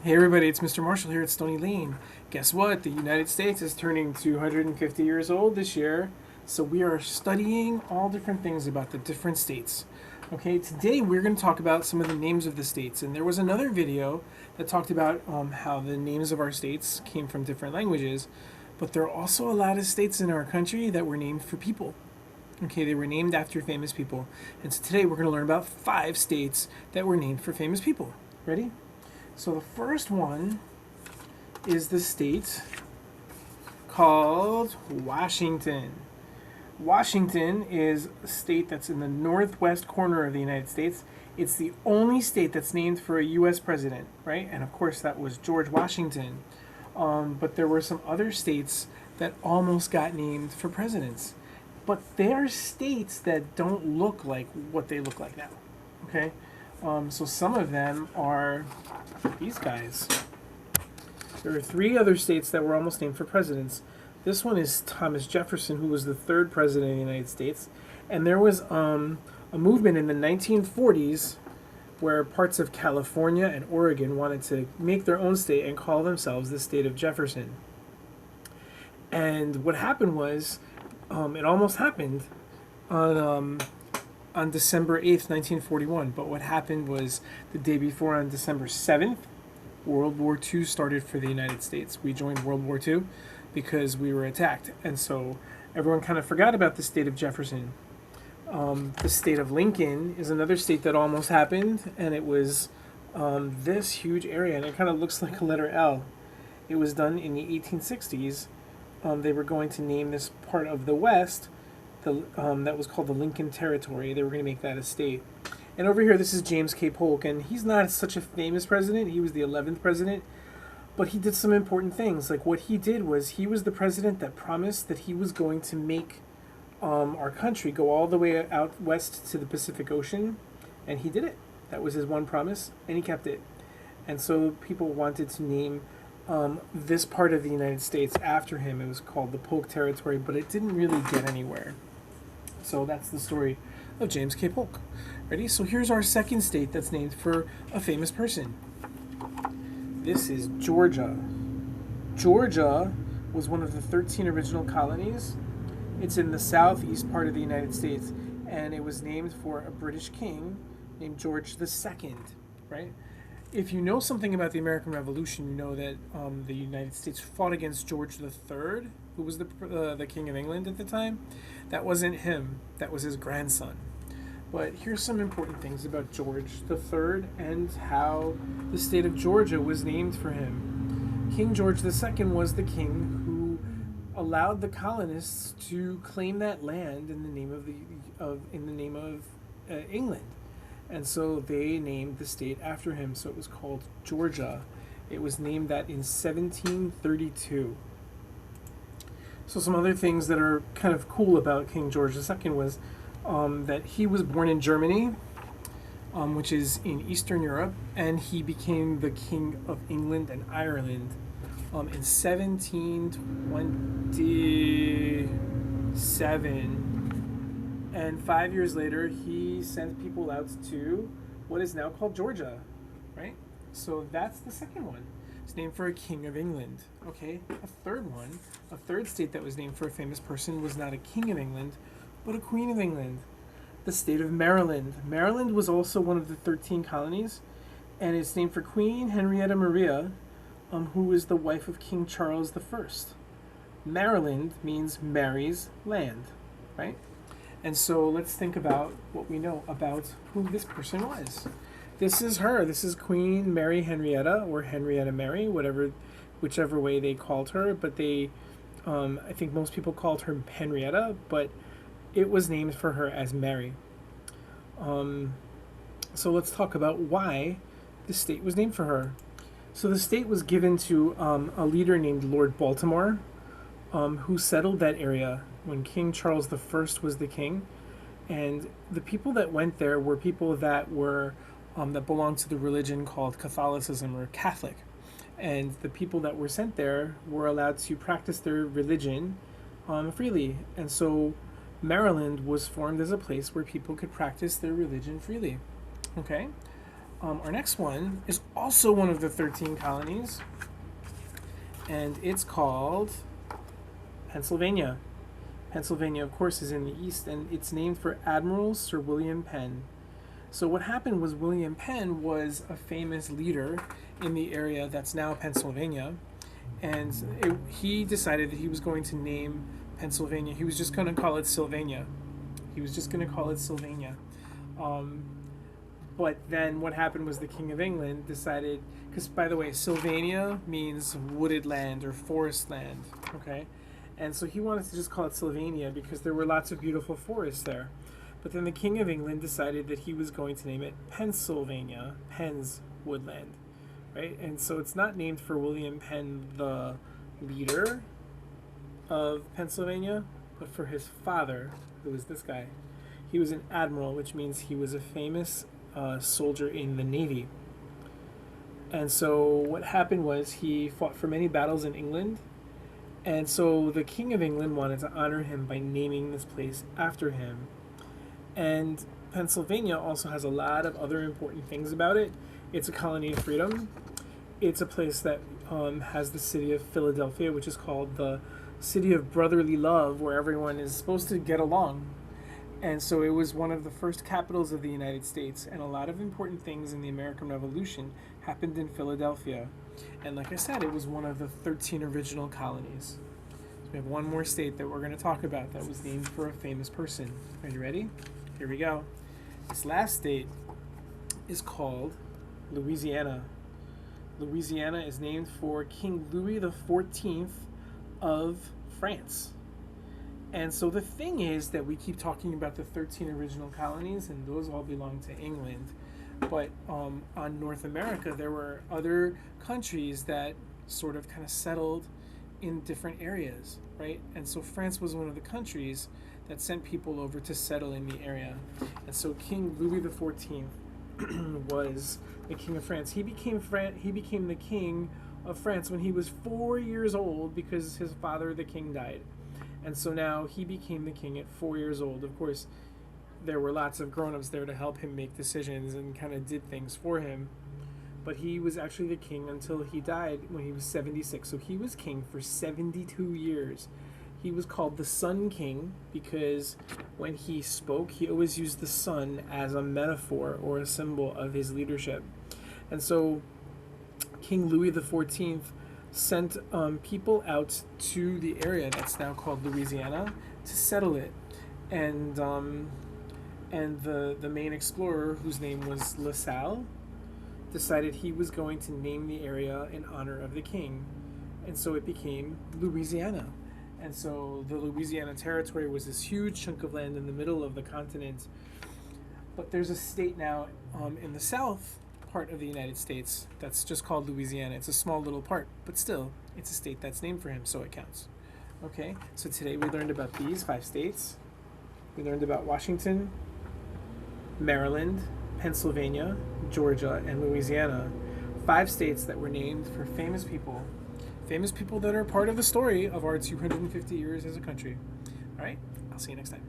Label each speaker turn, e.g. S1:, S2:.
S1: Hey everybody, it's Mr. Marshall here at Stony Lane. Guess what? The United States is turning 250 years old this year, so we are studying all different things about the different states. Okay, today we're going to talk about some of the names of the states, and there was another video that talked about how the names of our states came from different languages, but there are also a lot of states in our country that were named for people. Okay, they were named after famous people, and so today we're going to learn about 5 states that were named for famous people. Ready? So the first one is the state called Washington. Washington is a state that's in the northwest corner of the United States. It's the only state that's named for a U.S. president, right? And of course, that was George Washington. But there were some other states that almost got named for presidents. But they're states that don't look like what they look like now, okay? So some of them are these guys. There are 3 other states that were almost named for presidents. This one is Thomas Jefferson, who was the 3rd president of the United States. And there was a movement in the 1940s where parts of California and Oregon wanted to make their own state and call themselves the state of Jefferson. And what happened was, it almost happened on December 8th, 1941. But what happened was the day before, on December 7th, World War II started for the United States. We joined World War II because we were attacked. And so everyone kind of forgot about the state of Jefferson. The state of Lincoln is another state that almost happened, and it was this huge area, and it kind of looks like a letter L. It was done in the 1860s. They were going to name this part of the West that was called the Lincoln Territory. They were going to make that a state. And over here, this is James K. Polk, and he's not such a famous president. He was the 11th president, but he did some important things. Like, what he did was he was the president that promised that he was going to make our country go all the way out west to the Pacific Ocean, and he did it. That was his one promise, and he kept it. And so people wanted to name this part of the United States after him. It was called the Polk Territory, but it didn't really get anywhere. So that's the story of James K. Polk. Ready? So here's our second state that's named for a famous person. This is Georgia. Georgia was one of the 13 original colonies. It's in the southeast part of the United States, and it was named for a British king named George II, right? If you know something about the American Revolution, you know that the United States fought against George III, who was the King of England at the time. That wasn't him. That was his grandson. But here's some important things about George III and how the state of Georgia was named for him. King George II was the king who allowed the colonists to claim that land in the name of England. And so they named the state after him, so it was called Georgia. It was named that in 1732. So some other things that are kind of cool about King George II was that he was born in Germany, which is in Eastern Europe, and he became the King of England and Ireland in 1727. And 5 years later, he sent people out to what is now called Georgia, right? So that's the second one. It's named for a king of England. Okay, a third state that was named for a famous person was not a king of England, but a queen of England. The state of Maryland. Maryland was also one of the 13 colonies, and it's named for Queen Henrietta Maria, who was the wife of King Charles I. Maryland means Mary's land, right? And so let's think about what we know about who this person was. This is her. This is Queen Mary Henrietta, or Henrietta Mary, whichever way they called her. But I think most people called her Henrietta, but it was named for her as Mary. So let's talk about why the state was named for her. So the state was given to a leader named Lord Baltimore, who settled that area when King Charles I was the king. And the people that went there were people that were that belonged to the religion called Catholicism, or Catholic. And the people that were sent there were allowed to practice their religion freely. And so Maryland was formed as a place where people could practice their religion freely. Okay? Our next one is also one of the 13 colonies, and it's called Pennsylvania. Pennsylvania, of course, is in the east, and it's named for Admiral Sir William Penn. So what happened was William Penn was a famous leader in the area that's now Pennsylvania, and he decided that he was going to name Pennsylvania. He was just going to call it Sylvania. He was just going to call it Sylvania. But then what happened was the King of England decided, because by the way, Sylvania means wooded land or forest land, okay? And so he wanted to just call it Sylvania because there were lots of beautiful forests there. But then the King of England decided that he was going to name it Pennsylvania, Penn's woodland, right? And so it's not named for William Penn, the leader of Pennsylvania, but for his father, who was this guy. He was an admiral, which means he was a famous soldier in the Navy. And so what happened was he fought for many battles in England. And so the King of England wanted to honor him by naming this place after him. And Pennsylvania also has a lot of other important things about it. It's a colony of freedom. It's a place that has the city of Philadelphia, which is called the city of brotherly love, where everyone is supposed to get along. And so it was one of the first capitals of the United States, and a lot of important things in the American Revolution happened in Philadelphia. And like I said, it was one of the 13 original colonies. So we have one more state that we're going to talk about that was named for a famous person. Are you ready? Here we go. This last state is called Louisiana. Louisiana is named for King Louis XIV of France. And so the thing is that we keep talking about the 13 original colonies, and those all belong to England. But on North America, there were other countries that sort of kind of settled in different areas, right? And so France was one of the countries that sent people over to settle in the area. And so King Louis XIV was the king of France. He became the king of France when he was 4 years old because his father, the king, died. And so now he became the king at 4 years old. Of course, there were lots of grown-ups there to help him make decisions and kind of did things for him. But he was actually the king until he died when he was 76. So he was king for 72 years. He was called the Sun King because when he spoke, he always used the sun as a metaphor or a symbol of his leadership. And so King Louis XIV sent people out to the area that's now called Louisiana to settle it. And the main explorer, whose name was La Salle, decided he was going to name the area in honor of the king. And so it became Louisiana. And so the Louisiana Territory was this huge chunk of land in the middle of the continent. But there's a state now in the south part of the United States that's just called Louisiana. It's a small little part, but still, it's a state that's named for him, so it counts. Okay, so today we learned about these 5 states. We learned about Washington, Maryland, Pennsylvania, Georgia, and Louisiana. 5 states that were named for famous people that are part of the story of our 250 years as a country. All right, I'll see you next time.